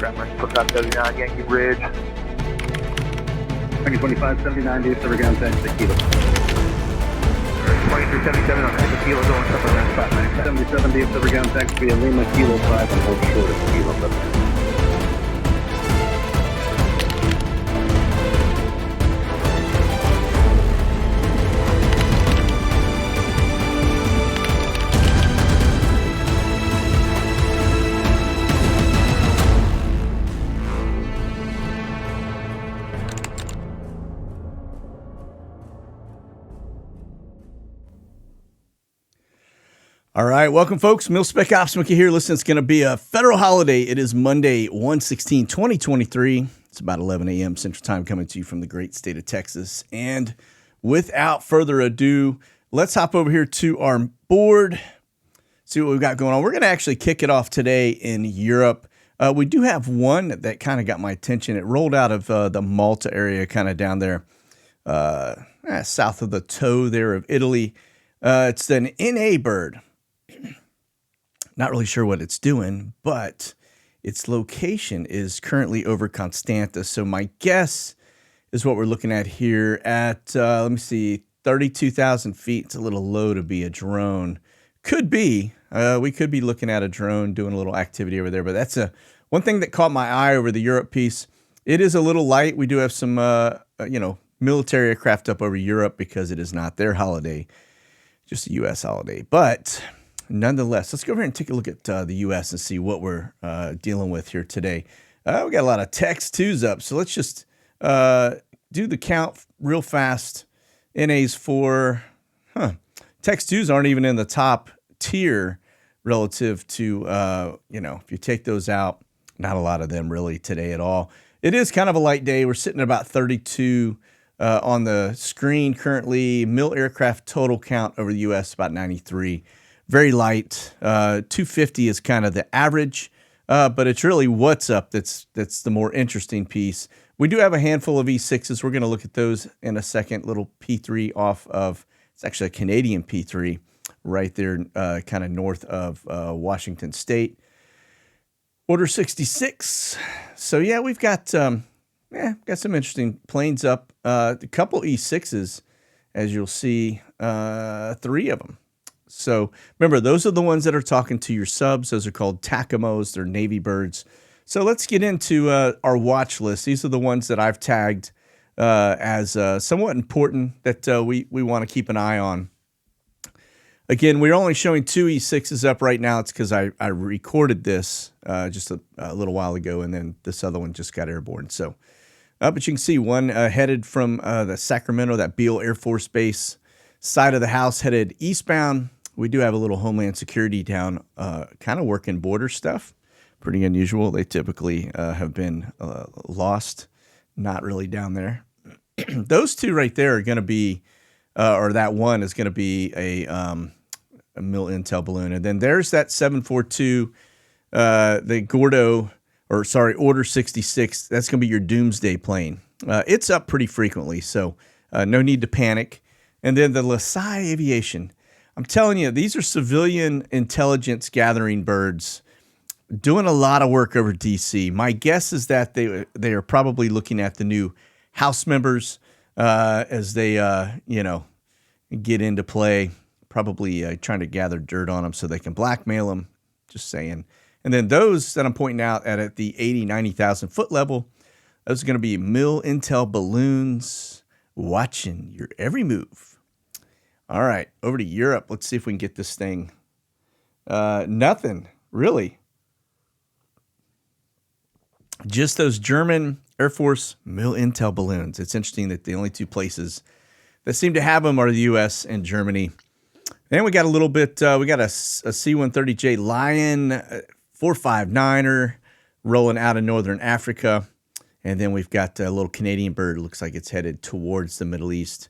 Grammar 2579, Yankee Bridge. 2579, do over ground taxi Kilo. 2377 on Echo Kilo, going somewhere around 597. 77, do over ground taxi via Lima Kilo 5 and hold short of Kilo. All right, welcome, folks. Mil-Spec Ops Mickey here. Listen, it's going to be a federal holiday. It is Monday, 1/16/2023. It's about 11 a.m. Central Time, coming to you from the great state of Texas. And without further ado, let's hop over here to our board, see what we've got going on. We're going to actually kick it off today in Europe. We do have one that kind of got my attention. It rolled out of the Malta area, kind of down there, south of the toe there of Italy. It's an NA bird. Not really sure what it's doing, but its location is currently over Constanta. So my guess is what we're looking at here at, let me see, 32,000 feet. It's a little low to be a drone. Could be. We could be looking at a drone doing a little activity over there, but that's one thing that caught my eye over the Europe piece. It is a little light. We do have some, military aircraft up over Europe because it is not their holiday, just a U.S. holiday. But nonetheless, let's go over here and take a look at the U.S. and see what we're dealing with here today. We got a lot of text twos up, so let's just do the count real fast. NA's 4. Text twos aren't even in the top tier relative to, if you take those out, not a lot of them really today at all. It is kind of a light day. We're sitting at about 32 on the screen currently. Mil aircraft total count over the U.S. about 93. Very light. 250 is kind of the average, but it's really what's up that's the more interesting piece. We do have a handful of E6s. We're going to look at those in a second. Little P3 off of, it's actually a Canadian P3 right there, kind of north of Washington State. Order 66. So yeah, we've got some interesting planes up. A couple E6s, as you'll see, 3 of them. So remember, those are the ones that are talking to your subs. Those are called TACAMOs. They're Navy birds. So let's get into our watch list. These are the ones that I've tagged as somewhat important that we want to keep an eye on. Again, we're only showing 2 E6s up right now. It's because I recorded this just a little while ago, and then this other one just got airborne. So, but you can see one headed from the Sacramento, that Beale Air Force Base side of the house, headed eastbound. We do have a little Homeland Security down, kind of working border stuff. Pretty unusual. They typically have been lost, not really down there. Those 2 right there are going to be, or that one is going to be a Mil Intel balloon. And then there's that 742, the Gordo, Order 66. That's going to be your doomsday plane. It's up pretty frequently, so no need to panic. And then the LaSalle Aviation. I'm telling you, these are civilian intelligence gathering birds doing a lot of work over DC. My guess is that they are probably looking at the new House members as they, get into play, probably trying to gather dirt on them so they can blackmail them, just saying. And then those that I'm pointing out at the 80, 90,000 foot level, those are going to be Mil Intel balloons watching your every move. All right, over to Europe. Let's see if we can get this thing. Nothing, really. Just those German Air Force Mil Intel balloons. It's interesting that the only 2 places that seem to have them are the U.S. and Germany. Then we got a little bit, we got a C-130J Lion 459er rolling out of Northern Africa. And then we've got a little Canadian bird. Looks like it's headed towards the Middle East.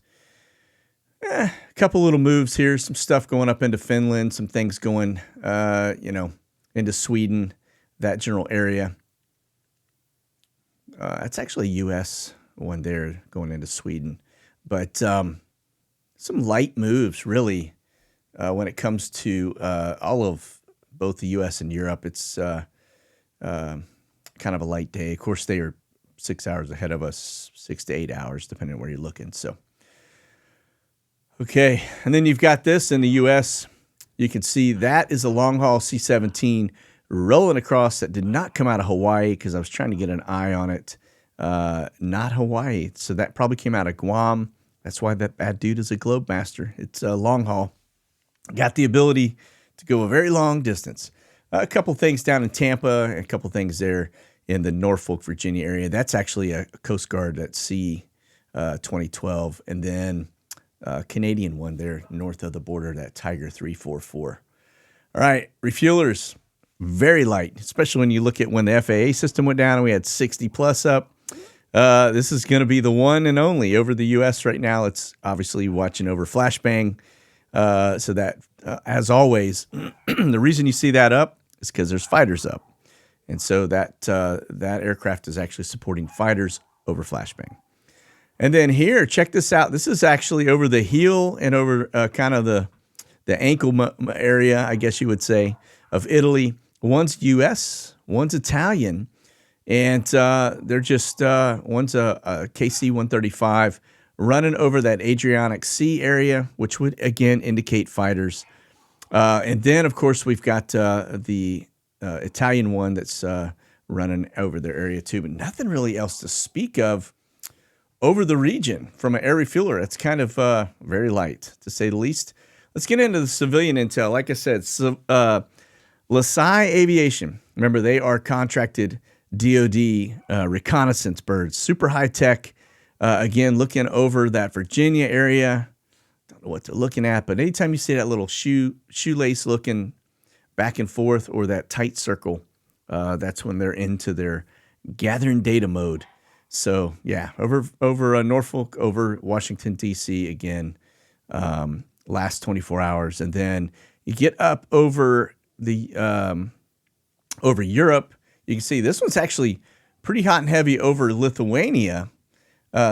A couple little moves here, some stuff going up into Finland, some things going, into Sweden, that general area. It's actually a U.S. one there going into Sweden. But some light moves, really, when it comes to all of both the U.S. and Europe. It's kind kind of a light day. Of course, they are 6 hours ahead of us, 6 to 8 hours, depending on where you're looking. So, okay. And then you've got this in the U.S. You can see that is a long-haul C-17 rolling across that did not come out of Hawaii because I was trying to get an eye on it. Not Hawaii. So that probably came out of Guam. That's why that bad dude is a globe master. It's a long haul. Got the ability to go a very long distance. A couple things down in Tampa and a couple things there in the Norfolk, Virginia area. That's actually a Coast Guard at sea 2012. And then a Canadian one there north of the border, that Tiger 344. All right, refuelers, very light, especially when you look at when the FAA system went down and we had 60 plus up. This is going to be the one and only over the U.S. right now. It's obviously watching over flashbang. So that, as always, the reason you see that up is because there's fighters up. And so that aircraft is actually supporting fighters over flashbang. And then here, check this out. This is actually over the heel and over kind of the ankle area, I guess you would say, of Italy. One's U.S., one's Italian. And they're just, one's a KC-135 running over that Adriatic Sea area, which would, again, indicate fighters. And then, of course, we've got the Italian one that's running over their area, too. But nothing really else to speak of over the region from an air refueler. It's kind of very light, to say the least. Let's get into the civilian intel. Like I said, LaSalle Aviation. Remember, they are contracted DoD reconnaissance birds, super high tech. Again, looking over that Virginia area. Don't know what they're looking at, but anytime you see that little shoelace looking back and forth or that tight circle, that's when they're into their gathering data mode. So yeah, over Norfolk, over Washington D.C. again, last 24 hours, and then you get up over the over Europe. You can see this one's actually pretty hot and heavy over Lithuania,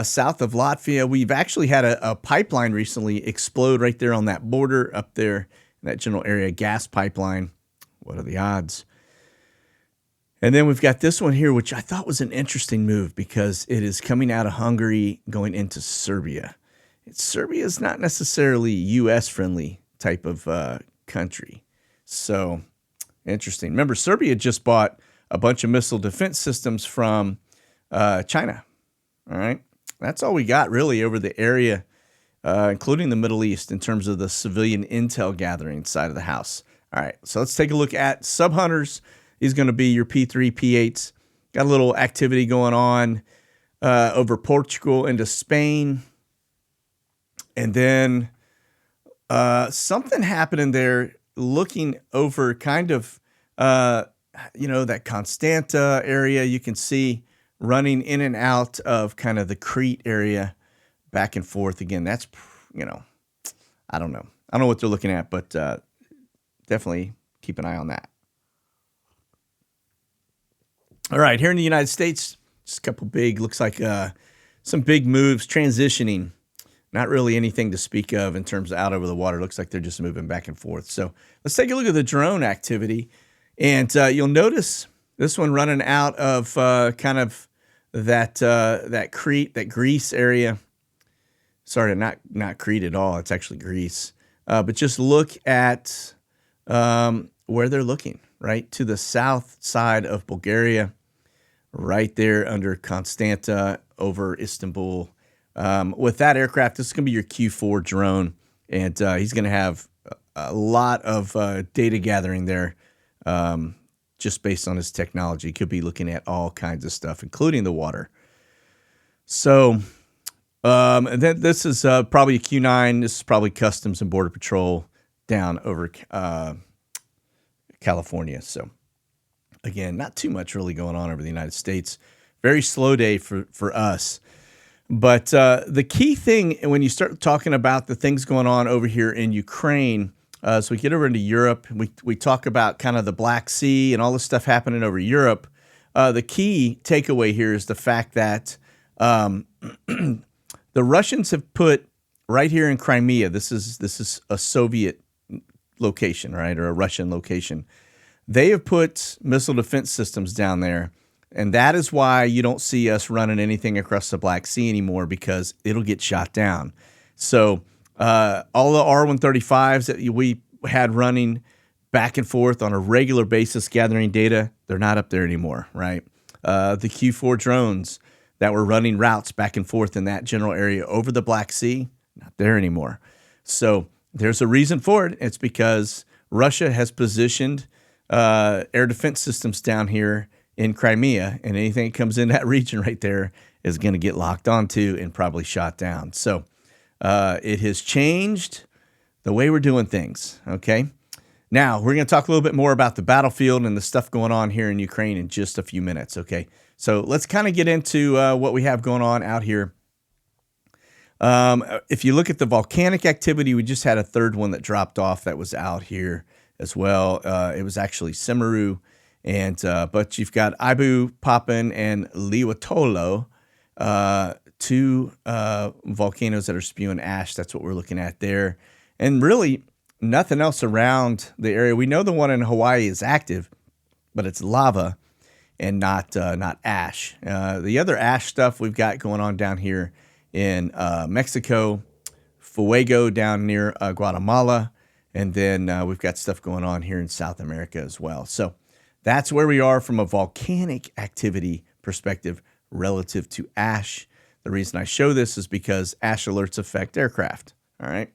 south of Latvia. We've actually had a pipeline recently explode right there on that border up there in that general area, gas pipeline. What are the odds? And then we've got this one here, which I thought was an interesting move because it is coming out of Hungary going into Serbia. Serbia is not necessarily U.S.-friendly type of country. So interesting. Remember, Serbia just bought a bunch of missile defense systems from China. All right. That's all we got really over the area, including the Middle East, in terms of the civilian intel gathering side of the house. All right. So let's take a look at Subhunters. These going to be your P3, P8s. Got a little activity going on over Portugal into Spain. And then something happening there looking over kind of, that Constanta area. You can see running in and out of kind of the Crete area back and forth. Again, that's, I don't know. I don't know what they're looking at, but definitely keep an eye on that. All right, here in the United States, just a couple big, looks like some big moves, transitioning. Not really anything to speak of in terms of out over the water. Looks like they're just moving back and forth. So let's take a look at the drone activity. And you'll notice this one running out of kind of that Crete, that Greece area. Sorry, not Crete at all. It's actually Greece. But just look at where they're looking, right? To the south side of Bulgaria, right there under Constanta over Istanbul. With that aircraft, this is going to be your Q4 drone, and he's going to have a lot of data gathering there just based on his technology. Could be looking at all kinds of stuff, including the water. So and then this is probably a Q9. This is probably Customs and Border Patrol down over California. So again, not too much really going on over the United States. Very slow day for us. But the key thing when you start talking about the things going on over here in Ukraine, so we get over into Europe, we talk about kind of the Black Sea and all this stuff happening over Europe. The key takeaway here is the fact that the Russians have put right here in Crimea, this is a Soviet location, right, or a Russian location. They have put missile defense systems down there And that is why you don't see us running anything across the Black Sea anymore, because it'll get shot down. So all the R-135s that we had running back and forth on a regular basis gathering data, they're not up there anymore, right? The Q-4 drones that were running routes back and forth in that general area over the Black Sea, not there anymore. So there's a reason for it. It's because Russia has positioned air defense systems down here in Crimea, and anything that comes in that region right there is going to get locked onto and probably shot down. So it has changed the way we're doing things, okay? Now, we're going to talk a little bit more about the battlefield and the stuff going on here in Ukraine in just a few minutes, okay? So let's kind of get into what we have going on out here. If you look at the volcanic activity, we just had a third one that dropped off that was out here as well. It was actually Simaru, but you've got Ibu, Papan, and Liwatolo, two volcanoes that are spewing ash. That's what we're looking at there. And really, nothing else around the area. We know the one in Hawaii is active, but it's lava and not ash. The other ash stuff we've got going on down here in Mexico, Fuego down near Guatemala, and then we've got stuff going on here in South America as well. So that's where we are from a volcanic activity perspective relative to ash. The reason I show this is because ash alerts affect aircraft. All right.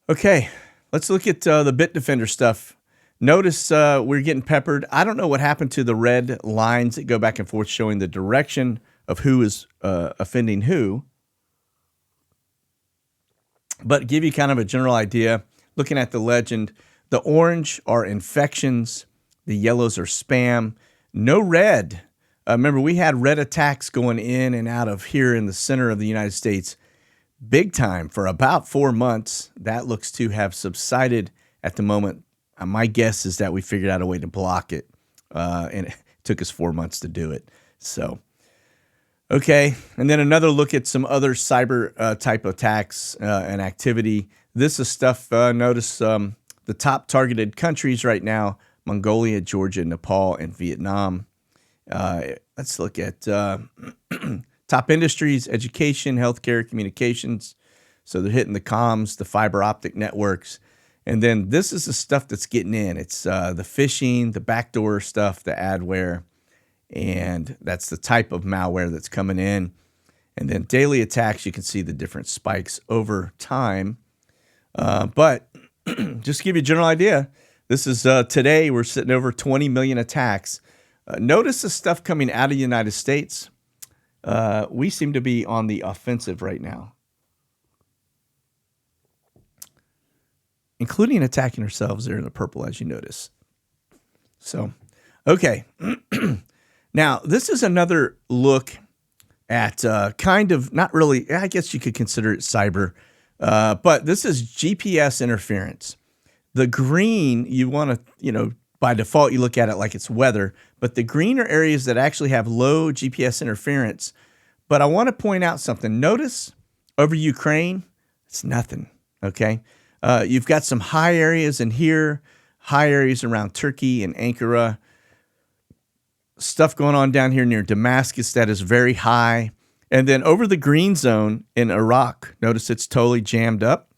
Okay, let's look at the Bitdefender stuff. Notice we're getting peppered. I don't know what happened to the red lines that go back and forth showing the direction of who is offending who. But give you kind of a general idea, looking at the legend, the orange are infections, the yellows are spam, no red. Remember, we had red attacks going in and out of here in the center of the United States big time for about 4 months. That looks to have subsided at the moment. My guess is that we figured out a way to block it, and it took us 4 months to do it. So, okay. And then another look at some other cyber type attacks and activity. This is stuff, notice the top targeted countries right now, Mongolia, Georgia, Nepal, and Vietnam. Let's look at top industries, education, healthcare, communications. So they're hitting the comms, the fiber optic networks. And then this is the stuff that's getting in. It's the phishing, the backdoor stuff, the adware. And that's the type of malware that's coming in. And then daily attacks, you can see the different spikes over time. But just to give you a general idea, this is today we're sitting over 20 million attacks. Notice the stuff coming out of the United States. We seem to be on the offensive right now, including attacking ourselves there in the purple, as you notice. So, okay. Now, this is another look at kind of, not really, I guess you could consider it cyber, but this is GPS interference. The green, you want to, by default, you look at it like it's weather, but the green are areas that actually have low GPS interference. But I want to point out something. Notice over Ukraine, it's nothing, okay? You've got some high areas in here, high areas around Turkey and Ankara, stuff going on down here near Damascus that is very high. And then over the green zone in Iraq, notice it's totally jammed up.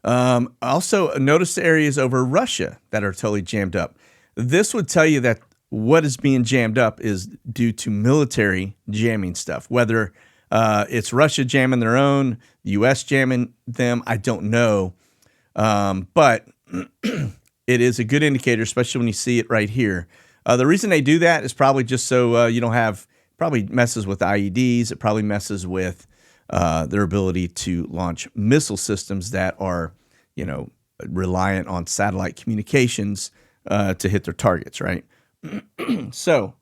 Also, notice the areas over Russia that are totally jammed up. This would tell you that what is being jammed up is due to military jamming stuff. Whether it's Russia jamming their own, the U.S. jamming them, I don't know. But it is a good indicator, especially when you see it right here. The reason they do that is probably just so you don't have, probably messes with IEDs. It probably messes with their ability to launch missile systems that are, reliant on satellite communications to hit their targets, right? So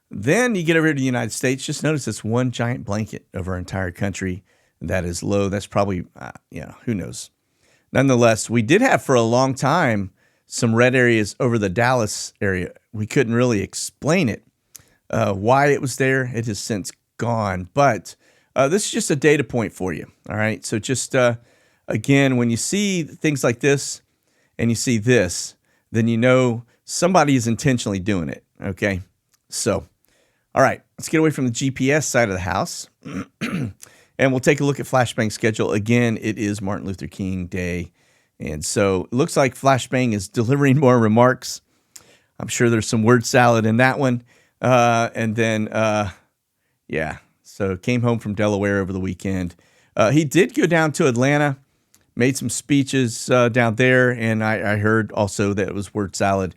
then you get over here to the United States. Just notice this one giant blanket over our entire country that is low. That's probably, who knows? Nonetheless, we did have for a long time some red areas over the Dallas area. We couldn't really explain it, why it was there. It has since gone, but this is just a data point for you. All right. So just, again, when you see things like this and you see this, then you know somebody is intentionally doing it, okay? So, all right, let's get away from the GPS side of the house, and we'll take a look at Flashbang's schedule. Again, it is Martin Luther King Day, and so it looks like Flashbang is delivering more remarks. I'm sure there's some word salad in that one. And then, yeah, so came home from Delaware over the weekend. He did go down to Atlanta, made some speeches down there, and I heard also that it was word salad.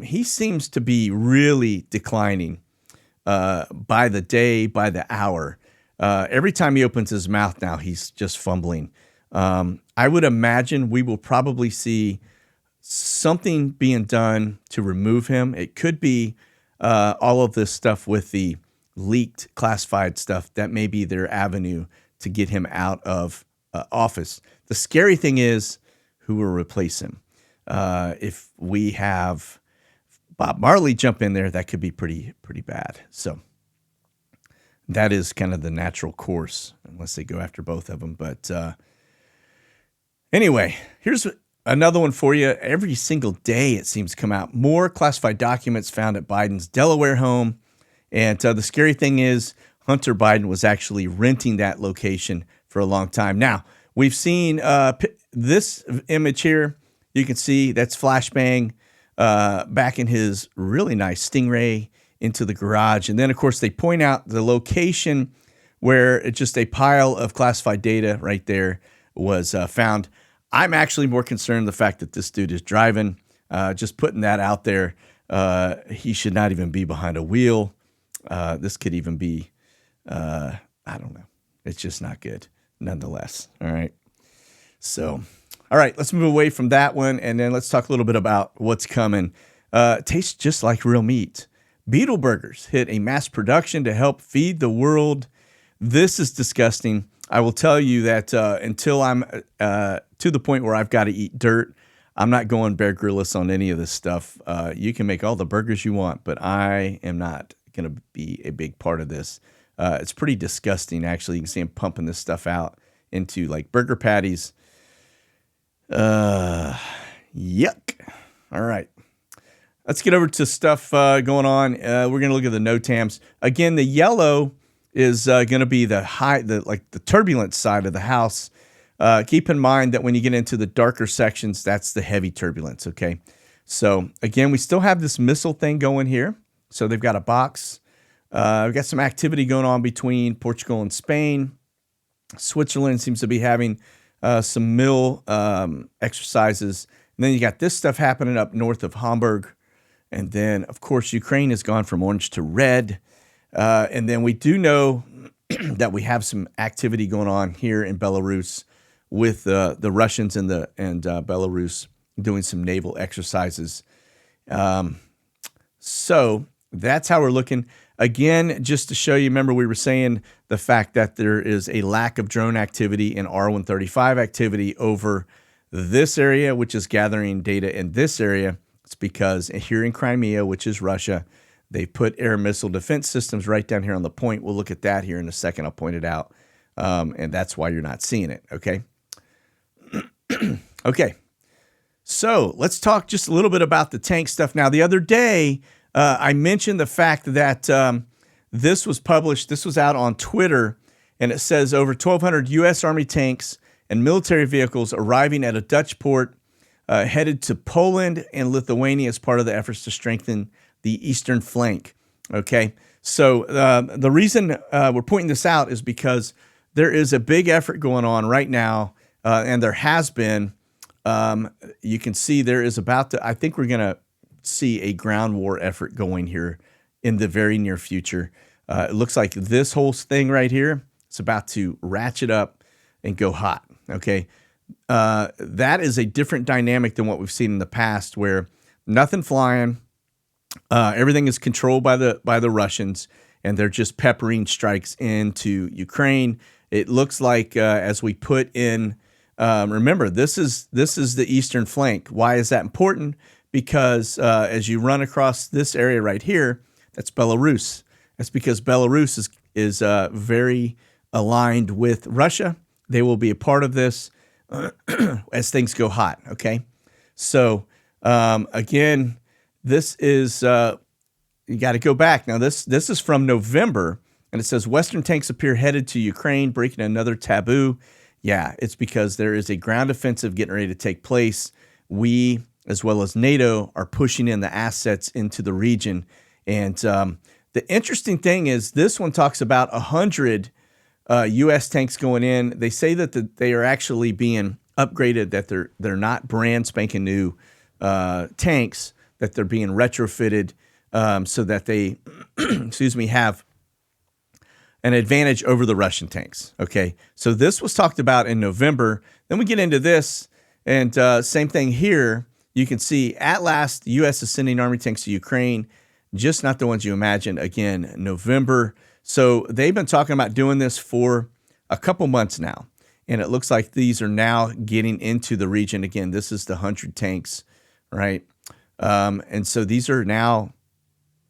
He seems to be really declining by the day, by the hour. Every time he opens his mouth now, he's just fumbling. I would imagine we will probably see something being done to remove him. It could be all of this stuff with the leaked classified stuff. That may be their avenue to get him out of office. The scary thing is who will replace him. If we have Bob Marley jump in there, that could be pretty bad. So that is kind of the natural course, unless they go after both of them. But anyway, here's another one for you. Every single day, it seems to come out. More classified documents found at Biden's Delaware home. And the scary thing is Hunter Biden was actually renting that location for a long time. Now, we've seen this image here. You can see that's Flashbang back in his really nice Stingray into the garage. And then, of course, they point out the location where it's just a pile of classified data right there was found. I'm actually more concerned the fact that this dude is driving. Just putting that out there. He should not even be behind a wheel. This could even be, I don't know. It's just not good nonetheless. All right. So, all right, let's move away from that one. And then let's talk a little bit about what's coming. Tastes just like real meat. Beetle burgers hit a mass production to help feed the world. This is disgusting. I will tell you that until I'm to the point where I've got to eat dirt, I'm not going Bear Grylls on any of this stuff. You can make all the burgers you want, but I am not going to be a big part of this. It's pretty disgusting, actually. You can see him pumping this stuff out into like burger patties. Yuck. All right. Let's get over to stuff going on. We're going to look at the Notams. Again, the yellow is going to be the turbulent side of the house. Keep in mind that when you get into the darker sections, that's the heavy turbulence, okay? So, again, we still have this missile thing going here. So they've got a box. We've got some activity going on between Portugal and Spain. Switzerland seems to be having some mill exercises. And then you got this stuff happening up north of Hamburg. And then, of course, Ukraine has gone from orange to red. And then we do know that we have some activity going on here in Belarus with the Russians and Belarus doing some naval exercises. So that's how we're looking. Again, just to show you, remember we were saying the fact that there is a lack of drone activity and R-135 activity over this area, which is gathering data in this area. It's because here in Crimea, which is Russia, they put air missile defense systems right down here on the point. We'll look at that here in a second. I'll point it out. And that's why you're not seeing it, okay? Okay. So let's talk just a little bit about the tank stuff. Now, the other day, I mentioned the fact that this was published. This was out on Twitter, and it says over 1,200 U.S. Army tanks and military vehicles arriving at a Dutch port headed to Poland and Lithuania as part of the efforts to strengthen the eastern flank. Okay, so the reason we're pointing this out is because there is a big effort going on right now, and there has been. You can see there is about to, I think we're going to see a ground war effort going here in the very near future. It looks like this whole thing right here is about to ratchet up and go hot. Okay. That is a different dynamic than what we've seen in the past, where nothing flying, everything is controlled by the Russians, and they're just peppering strikes into Ukraine. It looks like as we put in, remember this is the eastern flank. Why is that important? Because as you run across this area right here, that's Belarus. That's because Belarus is very aligned with Russia. They will be a part of this as things go hot, okay? So Again, this is you got to go back. Now, this is from November, and it says Western tanks appear headed to Ukraine, breaking another taboo. Yeah, it's because there is a ground offensive getting ready to take place. We, as well as NATO, are pushing in the assets into the region. And the interesting thing is this one talks about 100 U.S. tanks going in. They say that they are actually being upgraded, that they're not brand spanking new tanks, that they're being retrofitted so that they, have an advantage over the Russian tanks. Okay, so this was talked about in November. Then we get into this, and same thing here. You can see at last the U.S. is sending Army tanks to Ukraine, just not the ones you imagine. Again, November. So they've been talking about doing this for a couple months now, and it looks like these are now getting into the region. Again, this is the 100 tanks, right? And so these are now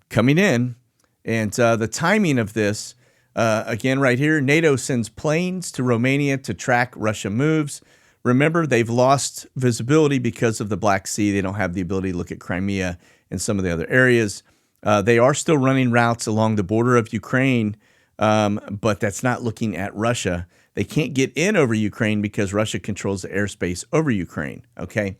coming in, and the timing of this, again, right here, NATO sends planes to Romania to track Russia moves. Remember, they've lost visibility because of the Black Sea. They don't have the ability to look at Crimea and some of the other areas. They are still running routes along the border of Ukraine, but that's not looking at Russia. They can't get in over Ukraine because Russia controls the airspace over Ukraine, okay?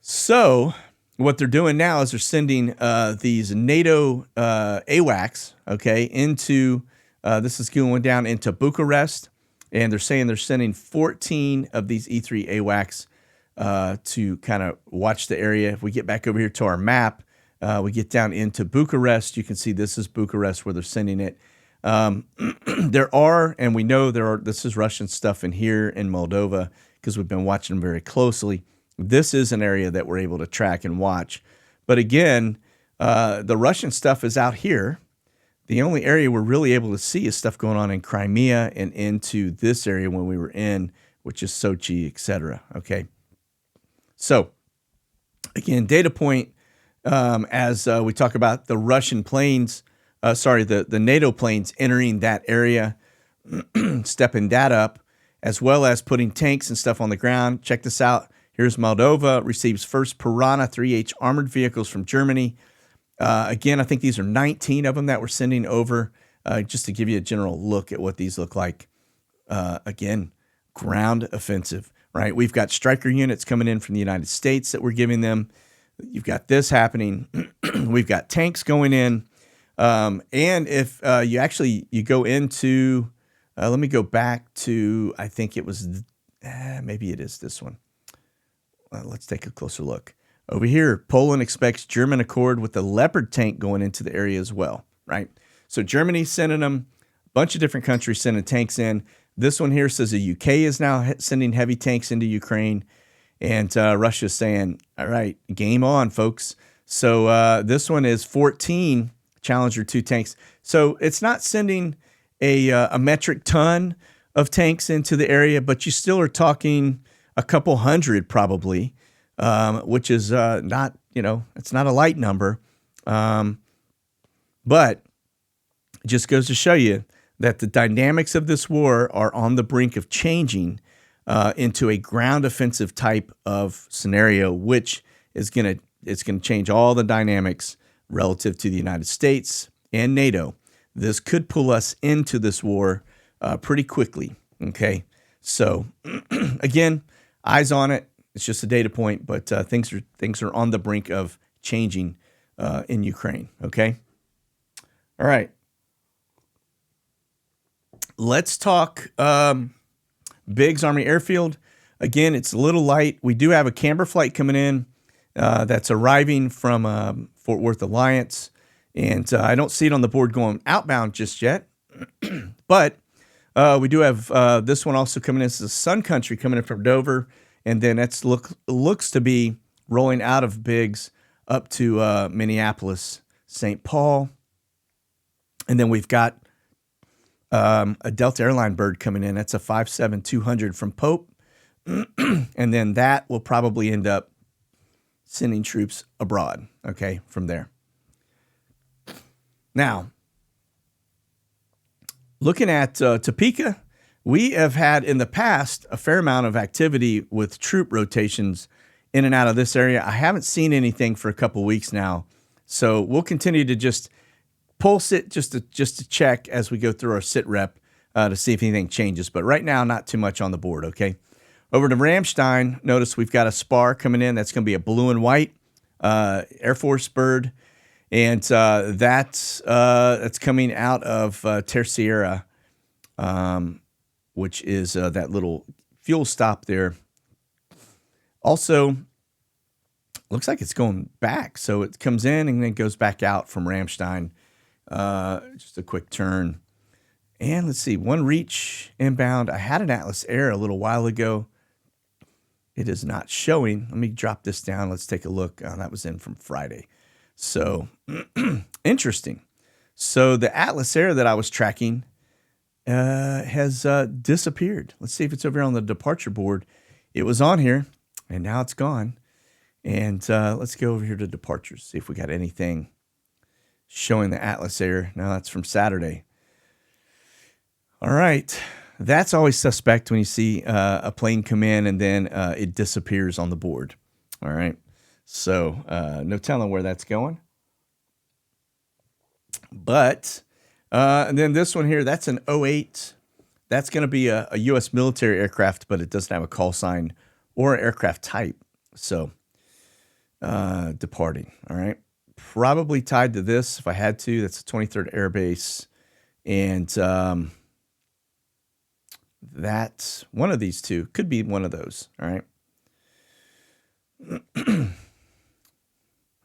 So what they're doing now is they're sending these NATO AWACS, okay, into, this is going down into Bucharest, and they're saying they're sending 14 of these E3 AWACS to kind of watch the area. If we get back over here to our map, we get down into Bucharest. You can see this is Bucharest where they're sending it. There are, and we know this is Russian stuff in here in Moldova because we've been watching them very closely. This is an area that we're able to track and watch. But again, the Russian stuff is out here. The only area we're really able to see is stuff going on in Crimea and into this area when we were in, which is Sochi, etc. Okay. So again, data point, as we talk about the Russian planes, the NATO planes entering that area, stepping that up, as well as putting tanks and stuff on the ground. Check this out. Here's Moldova, receives first Piranha 3H armored vehicles from Germany. Again, I think these are 19 of them that we're sending over, just to give you a general look at what these look like. Again, ground offensive, right? We've got Stryker units coming in from the United States that we're giving them. You've got this happening. We've got tanks going in. And if you go into, let me go back to, I think it was, maybe it is this one. Let's take a closer look. Over here, Poland expects German accord with the Leopard tank going into the area as well, right? So Germany's sending them, a bunch of different countries sending tanks in. This one here says the UK is now sending heavy tanks into Ukraine, and Russia's saying, all right, game on, folks. So this one is 14 Challenger 2 tanks. So it's not sending a metric ton of tanks into the area, but you still are talking a couple hundred probably, which is not, it's not a light number. But it just goes to show you that the dynamics of this war are on the brink of changing into a ground offensive type of scenario, which is going to change all the dynamics relative to the United States and NATO. This could pull us into this war pretty quickly. Okay, so again, eyes on it. It's just a data point, but things are on the brink of changing in Ukraine. Okay, all right. Let's talk Biggs Army Airfield. Again, it's a little light. We do have a camber flight coming in that's arriving from Fort Worth Alliance, and I don't see it on the board going outbound just yet, but we do have this one also coming in. This is Sun Country coming in from Dover, and then looks to be rolling out of Biggs up to Minneapolis, St. Paul, and then we've got a Delta Airline bird coming in. That's a 57-200 from Pope, and then that will probably end up sending troops abroad, okay, from there. Now, looking at Topeka, we have had in the past a fair amount of activity with troop rotations in and out of this area. I haven't seen anything for a couple weeks now, so we'll continue to just pulse it just to check as we go through our SITREP to see if anything changes. But right now, not too much on the board, okay? Over to Ramstein, notice we've got a spar coming in. That's going to be a blue and white Air Force bird. And that's coming out of Terceira, which is that little fuel stop there. Also, looks like it's going back. So it comes in and then goes back out from Ramstein. Just a quick turn. And let's see, one reach inbound. I had an Atlas Air a little while ago. It is not showing. Let me drop this down. Let's take a look. That was in from Friday. So interesting. So the Atlas Air that I was tracking has disappeared. Let's see if it's over here on the departure board. It was on here, and now it's gone. And let's go over here to departures, see if we got anything showing the Atlas Air. No, that's from Saturday. All right. That's always suspect when you see a plane come in and then it disappears on the board. All right. So no telling where that's going. But and then this one here, that's an 08. That's going to be a U.S. military aircraft, but it doesn't have a call sign or aircraft type. So departing. All right. Probably tied to this if I had to. That's the 23rd Air Base. And that's one of these two. Could be one of those. All right.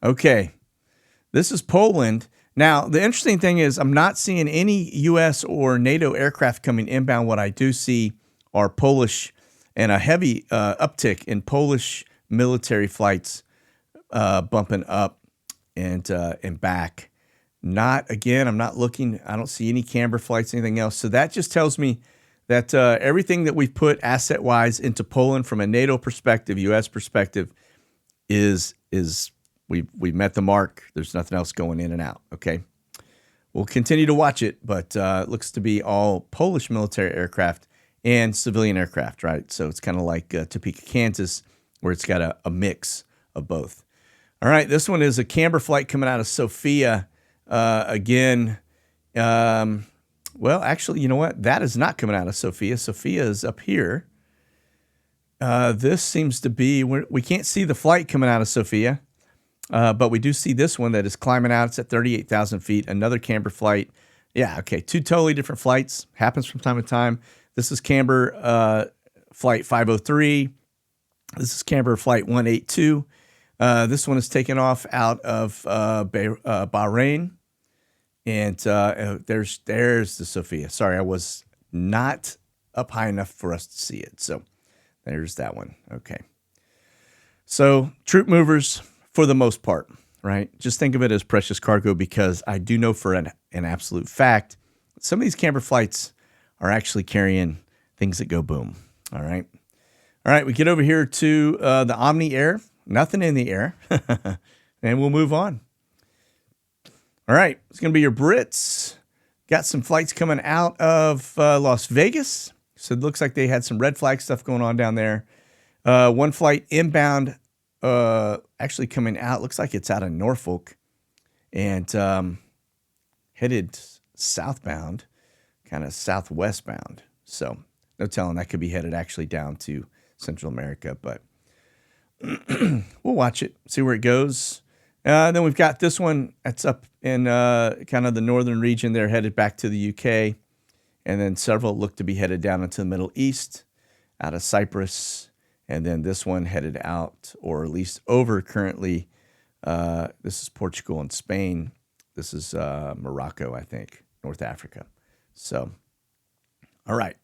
Okay. This is Poland. Now, the interesting thing is I'm not seeing any U.S. or NATO aircraft coming inbound. What I do see are Polish and a heavy uptick in Polish military flights bumping up and back. I'm not looking. I don't see any camber flights, anything else. So that just tells me that everything that we've put asset-wise into Poland from a NATO perspective, U.S. perspective, is we've met the mark. There's nothing else going in and out, okay? We'll continue to watch it, but it looks to be all Polish military aircraft and civilian aircraft, right? So it's kind of like Topeka, Kansas, where it's got a mix of both. All right, this one is a camber flight coming out of Sofia again. Well, actually, you know what? That is not coming out of Sofia. Sofia is up here. This seems to be, we can't see the flight coming out of Sofia, but we do see this one that is climbing out. It's at 38,000 feet, another camber flight. Yeah, okay, two totally different flights. Happens from time to time. This is camber flight 503. This is camber flight 182. This one is taken off out of Bahrain. And there's the Sofia. Sorry, I was not up high enough for us to see it. So there's that one. Okay. So troop movers for the most part, right? Just think of it as precious cargo because I do know for an absolute fact some of these camber flights are actually carrying things that go boom. All right. All right, we get over here to the Omni Air. Nothing in the air. And we'll move on. All right, it's going to be your Brits. Got some flights coming out of Las Vegas. So it looks like they had some red flag stuff going on down there. One flight inbound actually coming out. Looks like it's out of Norfolk and headed southbound, kind of southwestbound. So no telling, that could be headed actually down to Central America, but we'll watch it, see where it goes. Then we've got this one that's up in kind of the northern region there, headed back to the UK. And then several look to be headed down into the Middle East, out of Cyprus. And then this one headed out, or at least over currently. This is Portugal and Spain. This is Morocco, I think, North Africa. So, all right.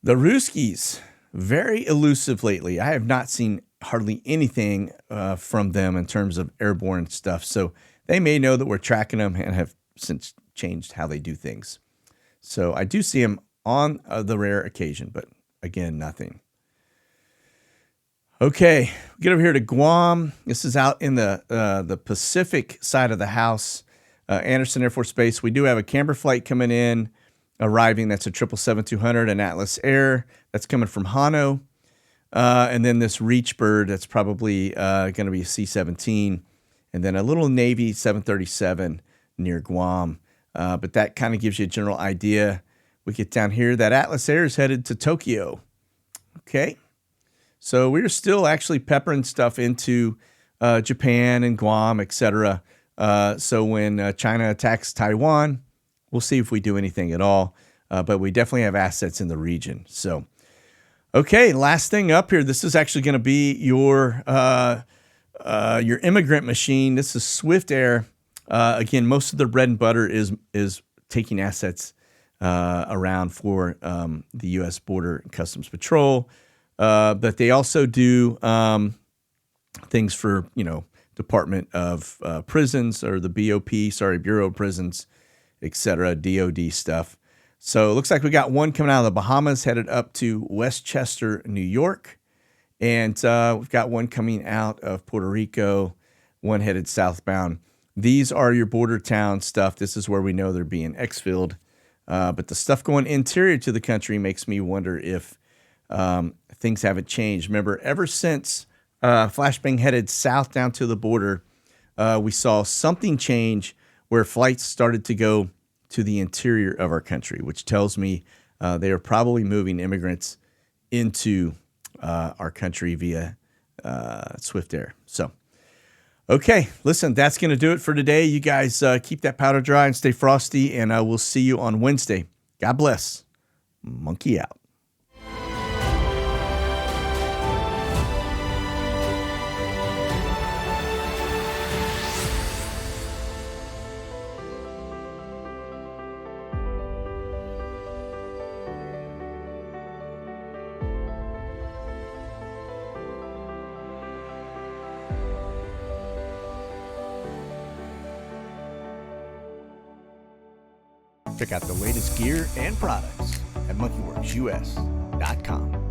The Ruskies, very elusive lately. I have not seen hardly anything from them in terms of airborne stuff. So they may know that we're tracking them and have since changed how they do things. So I do see them on the rare occasion, but again, nothing. Okay, get over here to Guam. This is out in the Pacific side of the house, Anderson Air Force Base. We do have a camber flight coming in, arriving. That's a 777-200, an Atlas Air. That's coming from Hano. And then this Reach bird, that's probably going to be a C-17. And then a little Navy 737 near Guam. But that kind of gives you a general idea. We get down here, that Atlas Air is headed to Tokyo. Okay. So we're still actually peppering stuff into Japan and Guam, etc. So when China attacks Taiwan, we'll see if we do anything at all. But we definitely have assets in the region. So, okay, last thing up here. This is actually going to be your immigrant machine. This is Swift Air. Again, most of the bread and butter is taking assets around for the U.S. Border and Customs Patrol, but they also do things for Department of Prisons, or the Bureau of Prisons, etc. DOD stuff. So it looks like we got one coming out of the Bahamas headed up to Westchester, New York, and we've got one coming out of Puerto Rico, one headed southbound. These are your border town stuff. This is where we know they're being exfilled. But the stuff going interior to the country makes me wonder if things haven't changed. Remember, ever since Flashbang headed south down to the border, we saw something change where flights started to go to the interior of our country, which tells me they are probably moving immigrants into our country via Swift Air. So, okay, listen, that's going to do it for today. You guys keep that powder dry and stay frosty, and we'll see you on Wednesday. God bless. Monkey out. Check out the latest gear and products at monkeyworksus.com.